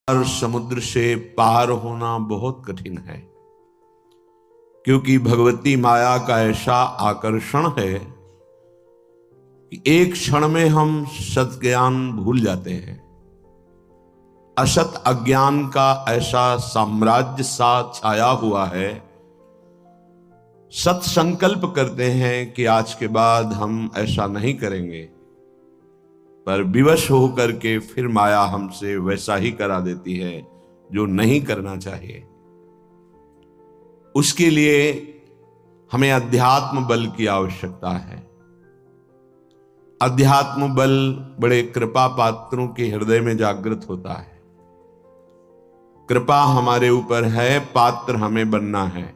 और समुद्र से पार होना बहुत कठिन है, क्योंकि भगवती माया का ऐसा आकर्षण है कि एक क्षण में हम सत ज्ञान भूल जाते हैं। असत अज्ञान का ऐसा साम्राज्य सा छाया हुआ है। सत संकल्प करते हैं कि आज के बाद हम ऐसा नहीं करेंगे, पर विवश होकर के फिर माया हमसे वैसा ही करा देती है जो नहीं करना चाहिए। उसके लिए हमें अध्यात्म बल की आवश्यकता है। अध्यात्म बल बड़े कृपा पात्रों के हृदय में जागृत होता है। कृपा हमारे ऊपर है, पात्र हमें बनना है।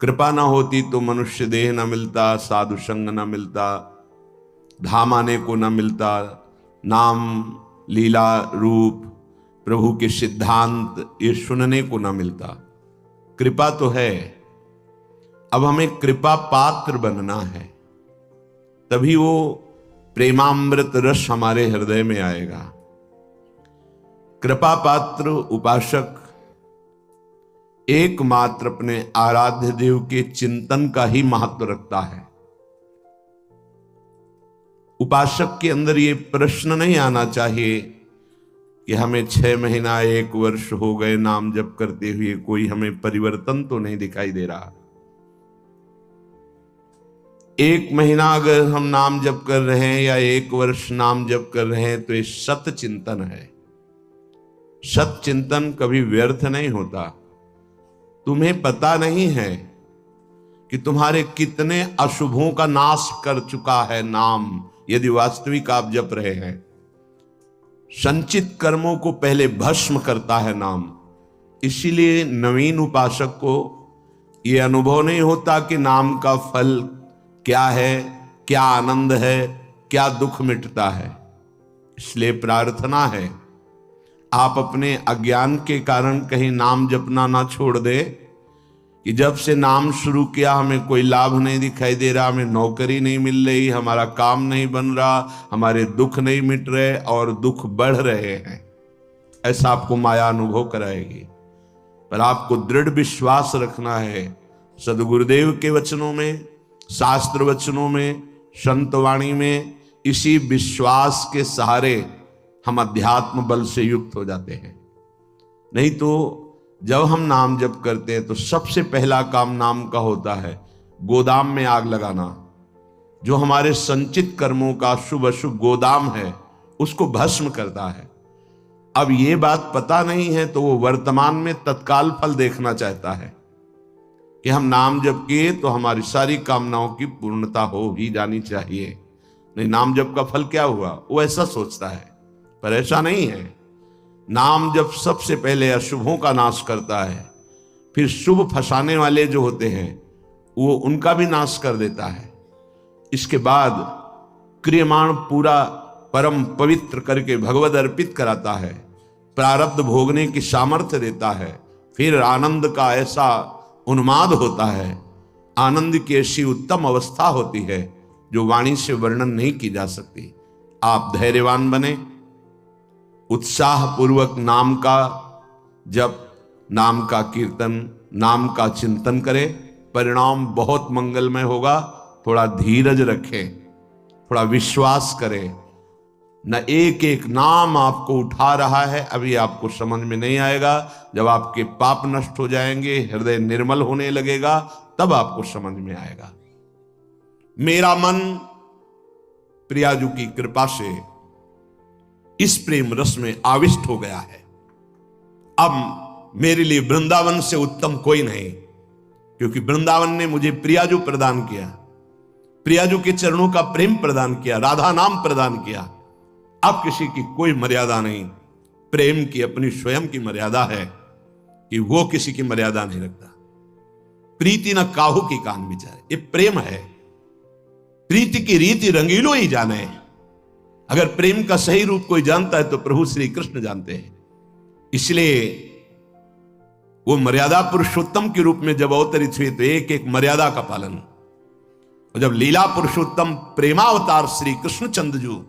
कृपा ना होती तो मनुष्य देह न मिलता, साधु संग न मिलता, धाम आने को न मिलता, नाम लीला रूप प्रभु के सिद्धांत ये सुनने को न मिलता। कृपा तो है, अब हमें कृपा पात्र बनना है, तभी वो प्रेमामृत रस हमारे हृदय में आएगा। कृपा पात्र उपासक एकमात्र अपने आराध्य देव के चिंतन का ही महत्व रखता है। उपासक के अंदर ये प्रश्न नहीं आना चाहिए कि हमें 6 महीना 1 वर्ष हो गए नाम जप करते हुए, कोई हमें परिवर्तन तो नहीं दिखाई दे रहा। 1 महीना अगर हम नाम जप कर रहे हैं या 1 वर्ष नाम जप कर रहे हैं तो ये सत चिंतन है। सत चिंतन कभी व्यर्थ नहीं होता। तुम्हें पता नहीं है कि तुम्हारे कितने अशुभों का नाश कर चुका है नाम, यदि वास्तविक आप जप रहे हैं। संचित कर्मों को पहले भस्म करता है नाम। इसीलिए नवीन उपासक को यह अनुभव नहीं होता कि नाम का फल क्या है, क्या आनंद है, क्या दुख मिटता है। इसलिए प्रार्थना है आप अपने अज्ञान के कारण कहीं नाम जपना ना छोड़ दे कि जब से नाम शुरू किया हमें कोई लाभ नहीं दिखाई दे रहा, हमें नौकरी नहीं मिल रही, हमारा काम नहीं बन रहा, हमारे दुख नहीं मिट रहे और दुख बढ़ रहे हैं। ऐसा आपको माया अनुभव कराएगी। पर आपको दृढ़ विश्वास रखना है सदगुरुदेव के वचनों में, शास्त्र वचनों में, संतवाणी में। इसी विश्वास के सहारे हम अध्यात्म बल से युक्त हो जाते हैं। नहीं तो जब हम नाम जप करते हैं तो सबसे पहला काम नाम का होता है गोदाम में आग लगाना। जो हमारे संचित कर्मों का शुभ अशुभ गोदाम है उसको भस्म करता है। अब ये बात पता नहीं है तो वो वर्तमान में तत्काल फल देखना चाहता है कि हम नाम जप किए तो हमारी सारी कामनाओं की पूर्णता हो ही जानी चाहिए। नहीं, नाम जप का फल क्या हुआ, वो ऐसा सोचता है। पर ऐसा नहीं है। नाम जब सबसे पहले अशुभों का नाश करता है, फिर शुभ फंसाने वाले जो होते हैं वो उनका भी नाश कर देता है। इसके बाद क्रियमाण पूरा परम पवित्र करके भगवद अर्पित कराता है, प्रारब्ध भोगने की सामर्थ्य देता है। फिर आनंद का ऐसा उन्माद होता है, आनंद की ऐसी उत्तम अवस्था होती है जो वाणी से वर्णन नहीं की जा सकती। आप धैर्यवान बने, उत्साह पूर्वक नाम का जप, नाम का कीर्तन, नाम का चिंतन करें। परिणाम बहुत मंगलमय होगा। थोड़ा धीरज रखें, थोड़ा विश्वास करें। न एक एक नाम आपको उठा रहा है, अभी आपको समझ में नहीं आएगा। जब आपके पाप नष्ट हो जाएंगे, हृदय निर्मल होने लगेगा, तब आपको समझ में आएगा। मेरा मन प्रियाजू की कृपा से इस प्रेम रस में आविष्ट हो गया है। अब मेरे लिए वृंदावन से उत्तम कोई नहीं, क्योंकि वृंदावन ने मुझे प्रियाजू प्रदान किया, प्रियाजू के चरणों का प्रेम प्रदान किया, राधा नाम प्रदान किया। अब किसी की कोई मर्यादा नहीं। प्रेम की अपनी स्वयं की मर्यादा है कि वो किसी की मर्यादा नहीं रखता। प्रीति न काहू की कान विचारे, ये प्रेम है। प्रीति की रीति रंगीलो ही जाने। अगर प्रेम का सही रूप कोई जानता है तो प्रभु श्री कृष्ण जानते हैं। इसलिए वो मर्यादा पुरुषोत्तम के रूप में जब अवतरित हुए तो एक एक मर्यादा का पालन। और जब लीला पुरुषोत्तम प्रेमावतार श्री कृष्ण चंद्र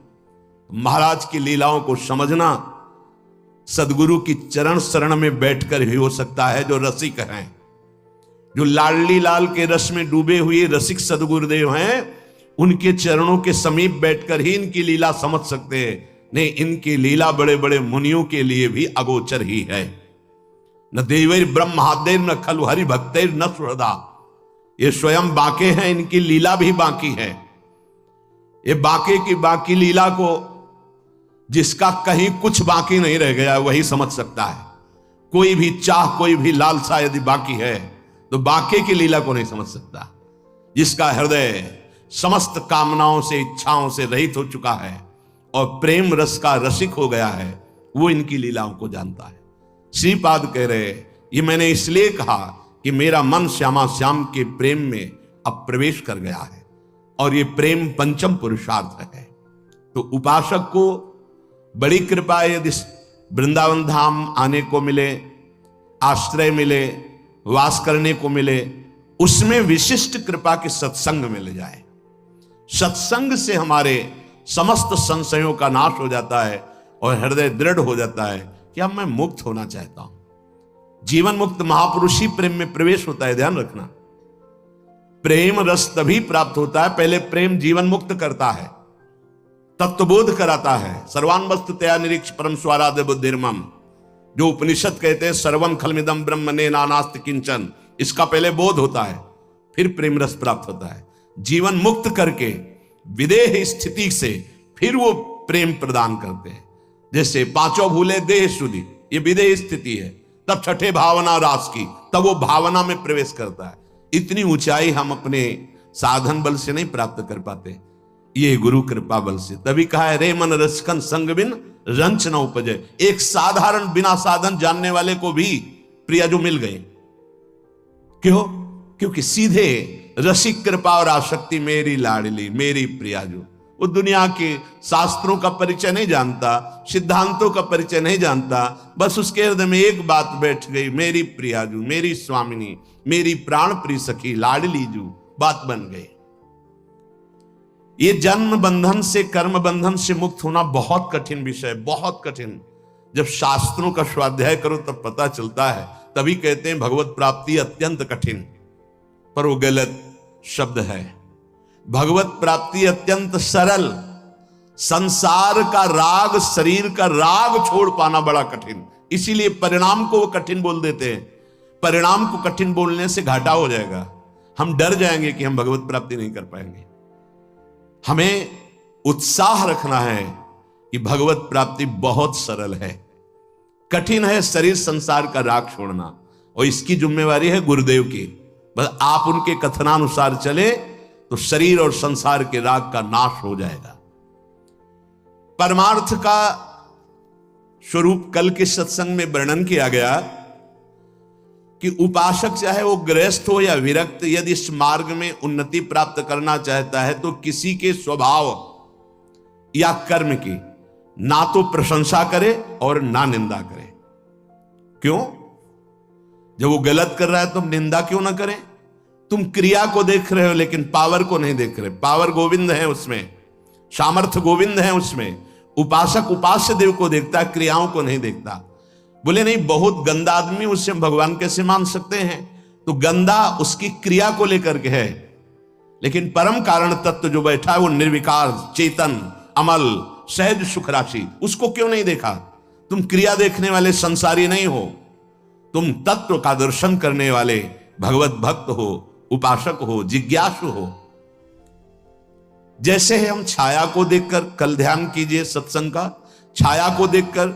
महाराज की लीलाओं को समझना सदगुरु की चरण शरण में बैठकर ही हो सकता है। जो रसिक हैं, जो लाडली लाल के रस में डूबे हुए रसिक सदगुरुदेव हैं, उनके चरणों के समीप बैठकर ही इनकी लीला समझ सकते हैं। नहीं, इनकी लीला बड़े बड़े मुनियों के लिए भी अगोचर ही है। न देवैर ब्रह्मादेर न खलु हरि भक्तेर न सुहृदा, ये स्वयं बाके हैं, इनकी लीला भी बाकी है। ये बाके की बाकी लीला को जिसका कहीं कुछ बाकी नहीं रह गया वही समझ सकता है। कोई भी चाह, कोई भी लालसा यदि बाकी है तो बाके की लीला को नहीं समझ सकता। जिसका हृदय समस्त कामनाओं से, इच्छाओं से रहित हो चुका है और प्रेम रस का रसिक हो गया है, वो इनकी लीलाओं को जानता है। श्रीपाद कह रहे, ये मैंने इसलिए कहा कि मेरा मन श्यामा श्याम के प्रेम में अब प्रवेश कर गया है और ये प्रेम पंचम पुरुषार्थ है। तो उपासक को बड़ी कृपा यदि वृंदावन धाम आने को मिले, आश्रय मिले, वास करने को मिले, उसमें विशिष्ट कृपा के सत्संग मिल जाए। सत्संग से हमारे समस्त संशयों का नाश हो जाता है और हृदय दृढ़ हो जाता है कि अब मैं मुक्त होना चाहता हूं। जीवन मुक्त महापुरुष ही प्रेम में प्रवेश होता है, ध्यान रखना। प्रेम रस तभी प्राप्त होता है, पहले प्रेम जीवन मुक्त करता है, तत्वबोध कराता है। सर्वान वस्तु तया निरीक्ष परम स्वाराध्य बुद्धिर्मम, जो उपनिषद कहते हैं सर्वम खलमिदम ब्रह्मणे नानास्ति किंचन, इसका पहले बोध होता है, फिर प्रेम रस प्राप्त होता है। जीवन मुक्त करके विदेह स्थिति से फिर वो प्रेम प्रदान करते हैं। जैसे पांचों भूले देह शुद्धि, ये विदेह स्थिति है, तब छठे भावना रास की, तब वो भावना में प्रवेश करता है। इतनी ऊंचाई हम अपने साधन बल से नहीं प्राप्त कर पाते, ये गुरु कृपा बल से। तभी कहा है रे मन रसकन संग बिन रंच न उपजे। एक साधारण बिना साधन जानने वाले को भी प्रियाजू मिल गए। क्यों? क्योंकि सीधे रसिक कृपा और आसक्ति मेरी लाडली, मेरी प्रियाजू। वो दुनिया के शास्त्रों का परिचय नहीं जानता, सिद्धांतों का परिचय नहीं जानता, बस उसके हृदय में एक बात बैठ गई, मेरी प्रियाजू, मेरी स्वामिनी, मेरी प्राण प्रिय सखी, लाडली जू, बात बन गई। ये जन्म बंधन से, कर्म बंधन से मुक्त होना बहुत कठिन विषय, बहुत कठिन। जब शास्त्रों का स्वाध्याय करो तब पता चलता है। तभी कहते हैं भगवत प्राप्ति अत्यंत कठिन, पर वो गलत शब्द है। भगवत प्राप्ति अत्यंत सरल। संसार का राग, शरीर का राग छोड़ पाना बड़ा कठिन, इसीलिए परिणाम को वो कठिन बोल देते हैं। परिणाम को कठिन बोलने से घाटा हो जाएगा, हम डर जाएंगे कि हम भगवत प्राप्ति नहीं कर पाएंगे। हमें उत्साह रखना है कि भगवत प्राप्ति बहुत सरल है। कठिन है शरीर संसार का राग छोड़ना, और इसकी जिम्मेवारी है गुरुदेव की। बस आप उनके कथनानुसार चले तो शरीर और संसार के राग का नाश हो जाएगा। परमार्थ का स्वरूप कल के सत्संग में वर्णन किया गया कि उपासक चाहे वो गृहस्थ हो या विरक्त, यदि इस मार्ग में उन्नति प्राप्त करना चाहता है तो किसी के स्वभाव या कर्म की ना तो प्रशंसा करे और ना निंदा करे। क्यों? जब वो गलत कर रहा है तो निंदा क्यों ना करें? तुम क्रिया को देख रहे हो लेकिन पावर को नहीं देख रहे। पावर गोविंद है उसमें, सामर्थ्य गोविंद है उसमें। उपासक उपास्य देव को देखता है, क्रियाओं को नहीं देखता। बोले नहीं, बहुत गंदा आदमी, उससे हम भगवान कैसे मान सकते हैं? तो गंदा उसकी क्रिया को लेकर के है, लेकिन परम कारण तत्व जो बैठा है वो निर्विकार, चेतन, अमल, सहज सुख राशि, उसको क्यों नहीं देखा? तुम क्रिया देखने वाले संसारी नहीं हो, तुम तत्व का दर्शन करने वाले भगवत भक्त हो, उपासक हो, जिज्ञासु हो। जैसे हम छाया को देखकर, कल ध्यान कीजिए सत्संग का, छाया को देखकर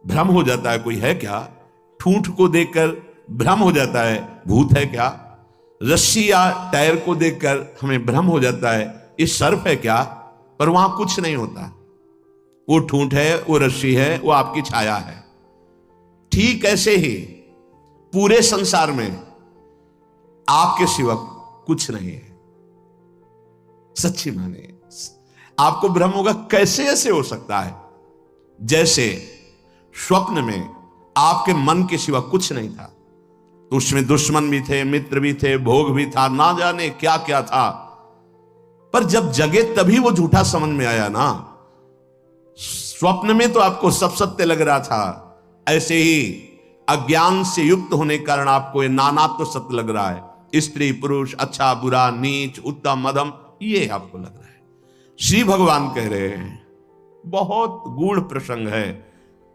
भ्रम हो जाता है कोई है क्या, ठूंठ को देखकर भ्रम हो जाता है भूत है क्या, रस्सी या टायर को देखकर हमें भ्रम हो जाता है ये सर्प है क्या, पर वहां कुछ नहीं होता। वो ठूंठ है, वो रस्सी है, वो आपकी छाया है। ठीक ऐसे ही पूरे संसार में आपके सिवा कुछ नहीं है। सच्ची माने आपको भ्रम होगा, कैसे ऐसे हो सकता है? जैसे स्वप्न में आपके मन के सिवा कुछ नहीं था, तो उसमें दुश्मन भी थे, मित्र भी थे, भोग भी था, ना जाने क्या क्या था, पर जब जगे तभी वो झूठा समझ में आया ना। स्वप्न में तो आपको सब सत्य लग रहा था, ऐसे ही अज्ञान से युक्त होने के कारण आपको ये नानात्व सत्य लग रहा है। स्त्री पुरुष, अच्छा बुरा, नीच उत्तम मध्यम, ये आपको लग रहा है। श्री भगवान कह रहे हैं, बहुत गूढ़ प्रसंग है।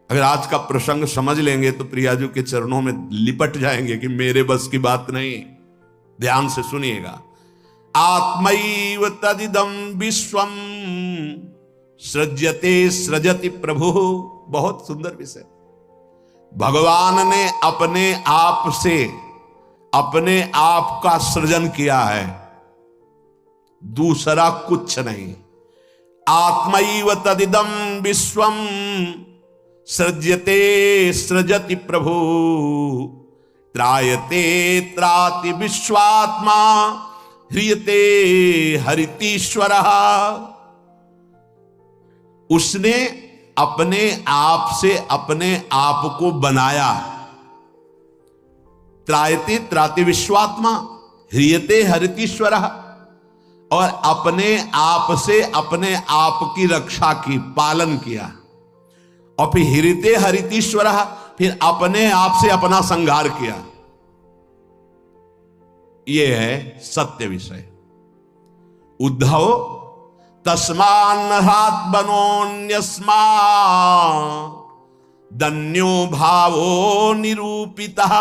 अगर आज का प्रसंग समझ लेंगे तो प्रियाजू के चरणों में लिपट जाएंगे कि मेरे बस की बात नहीं। ध्यान से सुनिएगा। आत्मैव तदिदं विश्वम सृज्यते सृजति प्रभु। बहुत सुंदर विषय। भगवान ने अपने आप से अपने आप का सृजन किया है, दूसरा कुछ नहीं। आत्मैव तदिदं विश्वम सृज्यते सृजति प्रभु त्रायते त्राति विश्वात्मा ह्रियते हरितीश्वर। उसने अपने आप से अपने आप को बनाया। त्रायते त्राति विश्वात्मा ह्रियते हरितीश्वर, और अपने आप से अपने आप की रक्षा की, पालन किया। और फिर ह्रियते हरितीश्वर, फिर अपने आप से अपना संहार किया। यह है सत्य विषय। उद्धव तस्मान्नहात् बनोन्यस्मा दन्यो भावो निरूपितः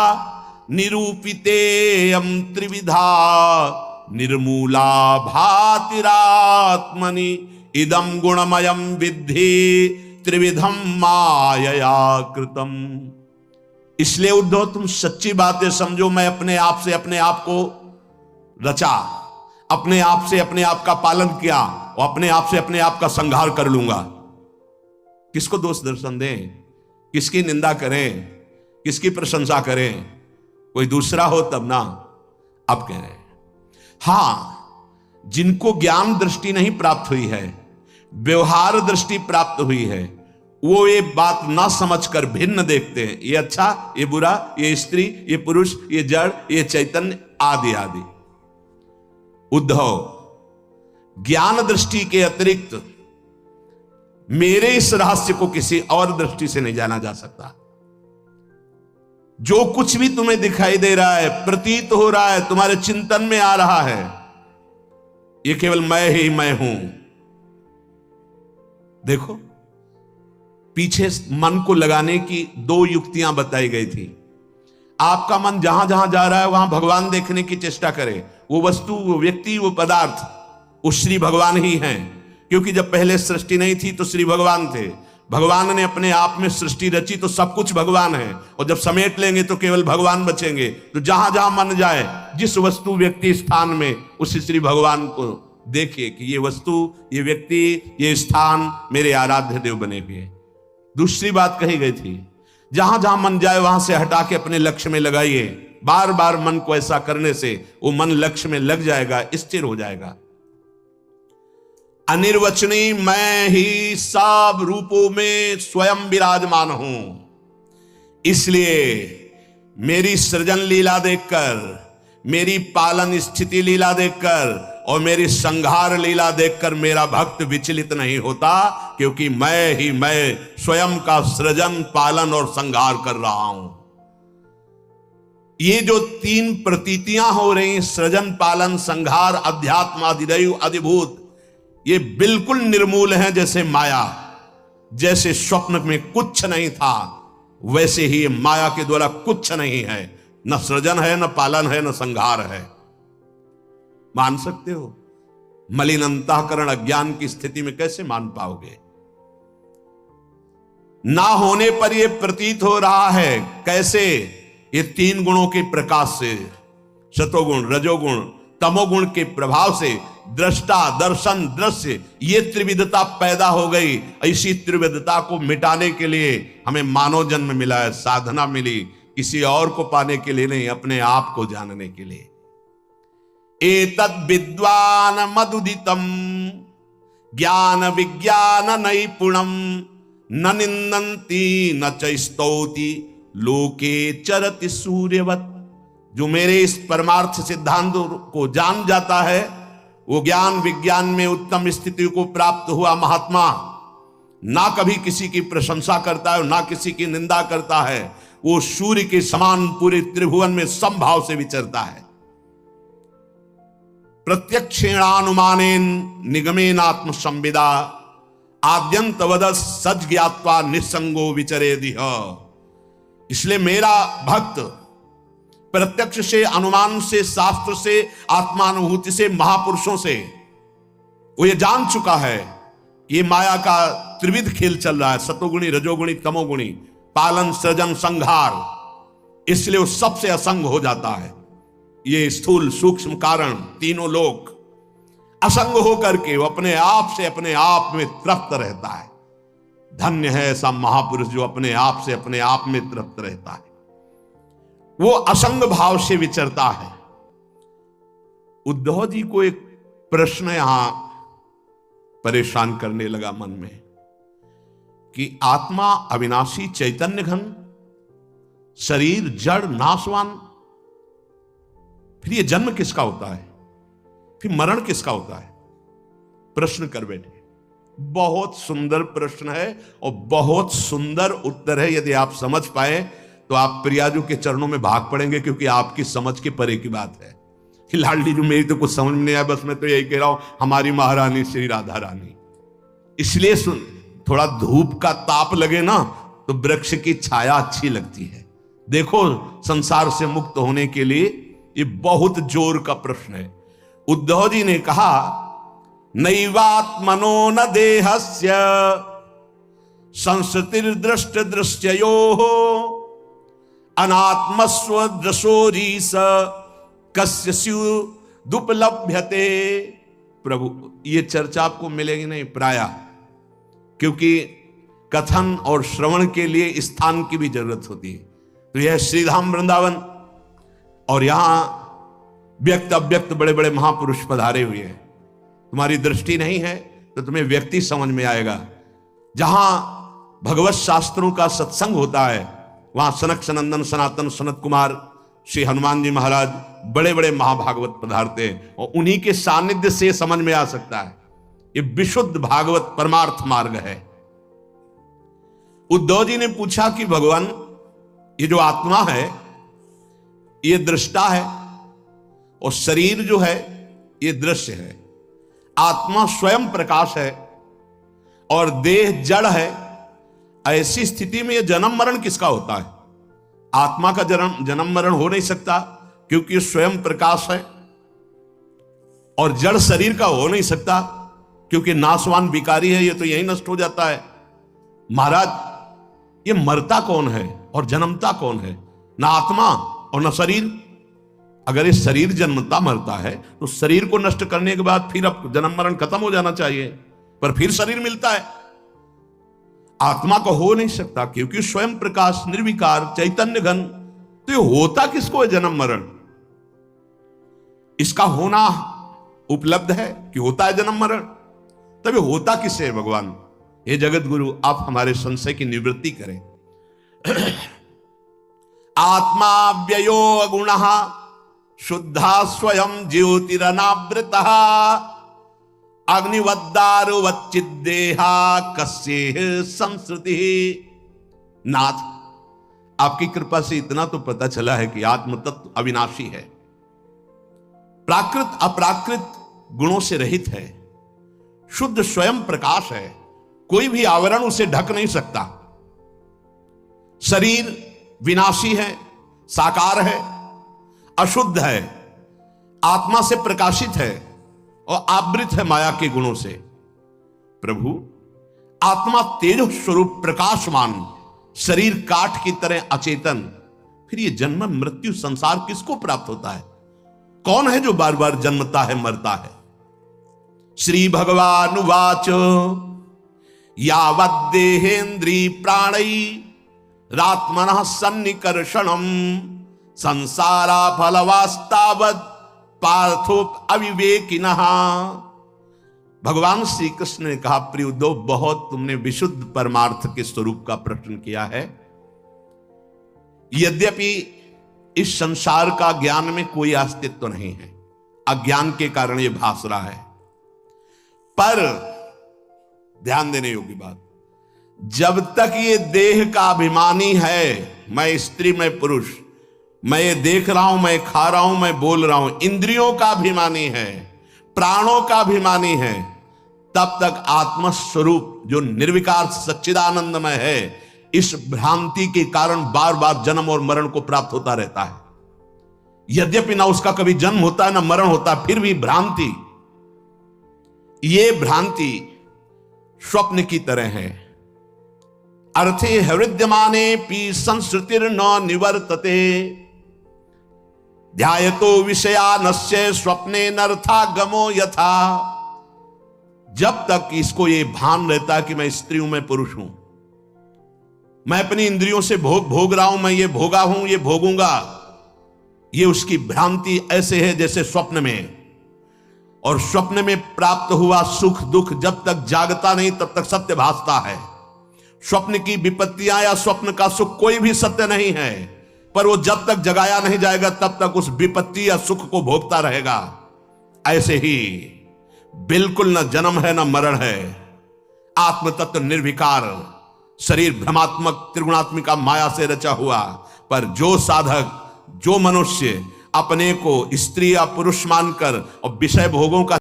निरूपितेयं त्रिविधा निर्मूला भातिरात्मनि इदं गुणमयं विद्धि त्रिविधम मायया कृतम। इसलिए उद्धव तुम सच्ची बातें समझो। मैं अपने आप से अपने आप को रचा, अपने आप से अपने आप का पालन किया, और अपने आप से अपने आप का संहार कर लूंगा। किसको दोष दर्शन दें, किसकी निंदा करें, किसकी प्रशंसा करें? कोई दूसरा हो तब ना। अब कह रहे हैं, हां, जिनको ज्ञान दृष्टि नहीं प्राप्त हुई है, व्यवहार दृष्टि प्राप्त हुई है, वो ये बात ना समझकर भिन्न देखते हैं। ये अच्छा, ये बुरा, ये स्त्री, ये पुरुष, ये जड़, ये चैतन्य, आदि आदि। उद्धव, ज्ञान दृष्टि के अतिरिक्त मेरे इस रहस्य को किसी और दृष्टि से नहीं जाना जा सकता। जो कुछ भी तुम्हें दिखाई दे रहा है, प्रतीत हो रहा है, तुम्हारे चिंतन में आ रहा है, ये केवल मैं ही मैं हूं। देखो, पीछे मन को लगाने की दो युक्तियां बताई गई थी। आपका मन जहां जहां जा रहा है वहां भगवान देखने की चेष्टा करे। वो वस्तु, वो व्यक्ति, वो पदार्थ, वो श्री भगवान ही हैं। क्योंकि जब पहले सृष्टि नहीं थी तो श्री भगवान थे। भगवान ने अपने आप में सृष्टि रची तो सब कुछ भगवान है, और जब समेट लेंगे तो केवल भगवान बचेंगे। तो जहां जहां मन जाए, जिस वस्तु व्यक्ति स्थान में, उस श्री भगवान को देखिए कि ये वस्तु, ये व्यक्ति, ये स्थान मेरे आराध्य देव बने हुए। दूसरी बात कही गई थी, जहां जहां मन जाए वहां से हटा के अपने लक्ष्य में लगाइए। बार बार मन को ऐसा करने से वो मन लक्ष्य में लग जाएगा, स्थिर हो जाएगा। अनिर्वचनीय मैं ही सब रूपों में स्वयं विराजमान हूं। इसलिए मेरी सृजन लीला देखकर, मेरी पालन स्थिति लीला देखकर और मेरी संहार लीला देखकर मेरा भक्त विचलित नहीं होता, क्योंकि मैं ही मैं स्वयं का सृजन, पालन और संहार कर रहा हूं। ये जो तीन प्रतीतियां हो रही, सृजन, पालन, संहार, अध्यात्म, अधिदैव, अधिभूत, ये बिल्कुल निर्मूल हैं। जैसे माया, जैसे स्वप्न में कुछ नहीं था, वैसे ही माया के द्वारा कुछ नहीं है। न सृजन है, न पालन है, न संहार है। मान सकते हो? मलिन अंतःकरण अज्ञान की स्थिति में कैसे मान पाओगे? ना होने पर यह प्रतीत हो रहा है। कैसे? ये तीन गुणों के प्रकाश से, सतोगुण, रजोगुण, तमोगुण के प्रभाव से दृष्टा, दर्शन, दृश्य, ये त्रिविधता पैदा हो गई। इसी त्रिविधता को मिटाने के लिए हमें मानव जन्म मिला है, साधना मिली, किसी और को पाने के लिए नहीं, अपने आप को जानने के लिए। एतद् विद्वान मदुदितम ज्ञान विज्ञान नैपुणम न निंदन्ति न च स्तौति लोके चरति सूर्यवत। जो मेरे इस परमार्थ सिद्धांत को जान जाता है, वो ज्ञान विज्ञान में उत्तम स्थिति को प्राप्त हुआ महात्मा, ना कभी किसी की प्रशंसा करता है और ना किसी की निंदा करता है। वो सूर्य के समान पूरे त्रिभुवन में समभाव से विचरता है। प्रत्यक्षेणानुमानेन निगमेन आत्म संविदा आद्यंतवद सज्ञात्वा निसंगो विचरेदिह। इसलिए मेरा भक्त प्रत्यक्ष से, अनुमान से, शास्त्र से, आत्मानुभूति से, महापुरुषों से वो ये जान चुका है कि ये माया का त्रिविध खेल चल रहा है, सतोगुणी, रजोगुणी, तमोगुणी, पालन, सृजन, संहार। इसलिए वो सबसे असंग हो जाता है। ये स्थूल सूक्ष्म कारण तीनों लोग असंग होकर के वो अपने आप से अपने आप में तृप्त रहता है। धन्य है ऐसा महापुरुष जो अपने आप से अपने आप में तृप्त रहता है, वो असंग भाव से विचरता है। उद्धव जी को एक प्रश्न यहां परेशान करने लगा मन में कि आत्मा अविनाशी चैतन्य घन, शरीर जड़ नाशवान, फिर ये जन्म किसका होता है, फिर मरण किसका होता है? प्रश्न कर बैठे। बहुत सुंदर प्रश्न है और बहुत सुंदर उत्तर है। यदि आप समझ पाए तो आप प्रियाजू के चरणों में भाग पड़ेंगे, क्योंकि आपकी समझ के परे की बात है। लाडली जी, मेरी तो कुछ समझ में नहीं आया, बस मैं तो यही कह रहा हूं, हमारी महारानी श्री राधा रानी। इसलिए सुन, थोड़ा धूप का ताप लगे ना तो वृक्ष की छाया अच्छी लगती है। देखो, संसार से मुक्त होने के लिए ये बहुत जोर का प्रश्न है। उद्धव जी ने कहा, नैवात्मनो न देहस्य संसतिर्दृष्ट दृश्ययोः अनात्मस्व दृशोरीस कस्य स्युदुपलभ्यते। प्रभु, ये चर्चा आपको मिलेगी नहीं प्रायः, क्योंकि कथन और श्रवण के लिए स्थान की भी जरूरत होती है। तो यह श्रीधाम वृंदावन, और यहां व्यक्त अव्यक्त बड़े बड़े महापुरुष पधारे हुए हैं। तुम्हारी दृष्टि नहीं है तो तुम्हें व्यक्ति समझ में आएगा। जहां भगवत शास्त्रों का सत्संग होता है वहां सनक सनंदन सनातन सनत कुमार श्री हनुमान जी महाराज, बड़े बड़े महाभागवत पधारते हैं, और उन्हीं के सानिध्य से समझ में आ सकता है। ये विशुद्ध भागवत परमार्थ मार्ग है। उद्धव जी ने पूछा कि भगवान, ये जो आत्मा है ये दृष्टा है और शरीर जो है ये दृश्य है। आत्मा स्वयं प्रकाश है और देह जड़ है। ऐसी स्थिति में ये जन्म मरण किसका होता है? आत्मा का जन्म मरण हो नहीं सकता, क्योंकि स्वयं प्रकाश है, और जड़ शरीर का हो नहीं सकता, क्योंकि नाशवान विकारी है, ये तो यही नष्ट हो जाता है। महाराज, ये मरता कौन है और जन्मता कौन है? ना आत्मा और न शरीर। अगर ये शरीर जन्मता मरता है तो शरीर को नष्ट करने के बाद फिर अब जन्म मरण खत्म हो जाना चाहिए, पर फिर शरीर मिलता है। आत्मा को हो नहीं सकता, क्योंकि स्वयं प्रकाश, निर्विकार, चैतन्य घन। तो ये होता किसको है जन्म मरण? इसका होना उपलब्ध है कि होता है जन्म मरण, तभी होता किससे है भगवान? हे जगत गुरु, आप हमारे संशय की निवृत्ति करें। आत्मा व्ययो गुणः शुद्धा स्वयं ज्योतिरनावृतः अग्निवद्दारुवच्चिद्देहा कस्येह संसृति। नाथ, आपकी कृपा से इतना तो पता चला है कि आत्म तत्व अविनाशी है, प्राकृत अप्राकृत गुणों से रहित है, शुद्ध स्वयं प्रकाश है, कोई भी आवरण उसे ढक नहीं सकता। शरीर विनाशी है, साकार है, अशुद्ध है, आत्मा से प्रकाशित है और आवृत है माया के गुणों से। प्रभु, आत्मा तेज स्वरूप प्रकाशमान, शरीर काठ की तरह अचेतन, फिर ये जन्म मृत्यु संसार किसको प्राप्त होता है? कौन है जो बार बार जन्मता है मरता है? श्री भगवान उवाच यावद्देहेन्द्रिय प्राणै रात्मनः सन्निकर्षणम् संसारा फलवास्तावद पार्थो अविवेकिनः। भगवान श्री कृष्ण ने कहा, प्रिय उद्धव, बहुत तुमने विशुद्ध परमार्थ के स्वरूप का प्रश्न किया है। यद्यपि इस संसार का ज्ञान में कोई अस्तित्व नहीं है, अज्ञान के कारण यह भास रहा है, पर ध्यान देने योग्य बात, जब तक ये देह का अभिमानी है, मैं स्त्री मैं पुरुष, मैं ये देख रहा हूं, मैं खा रहा हूं, मैं बोल रहा हूं, इंद्रियों का अभिमानी है, प्राणों का अभिमानी है, तब तक आत्मस्वरूप जो निर्विकार सच्चिदानंदमय है, इस भ्रांति के कारण बार बार जन्म और मरण को प्राप्त होता रहता है। यद्यपि ना उसका कभी जन्म होता है ना मरण होता है, फिर भी भ्रांति, ये भ्रांति स्वप्न की तरह है। अर्थे हृद्यमाने पी संस्कृतिर न निवर्तते, ध्यायतो विषयानस्य स्वप्ने नर्थागमो यथा। जब तक इसको ये भान रहता है कि मैं स्त्री हूं, मैं पुरुष हूं, मैं अपनी इंद्रियों से भोग रहा हूं, मैं ये भोगा हूं, ये भोगूंगा, ये उसकी भ्रांति ऐसे है जैसे स्वप्न में। और स्वप्न में प्राप्त हुआ सुख दुख जब तक जागता नहीं तब तक सत्य भासता है। स्वप्न की विपत्तियां या स्वप्न का सुख कोई भी सत्य नहीं है, पर वो जब तक जगाया नहीं जाएगा तब तक उस विपत्ति या सुख को भोगता रहेगा। ऐसे ही बिल्कुल न जन्म है न मरण है, आत्म तत्व निर्विकार, शरीर भ्रमात्मक त्रिगुणात्मिका माया से रचा हुआ। पर जो साधक, जो मनुष्य अपने को स्त्री या पुरुष मानकर और विषय भोगों का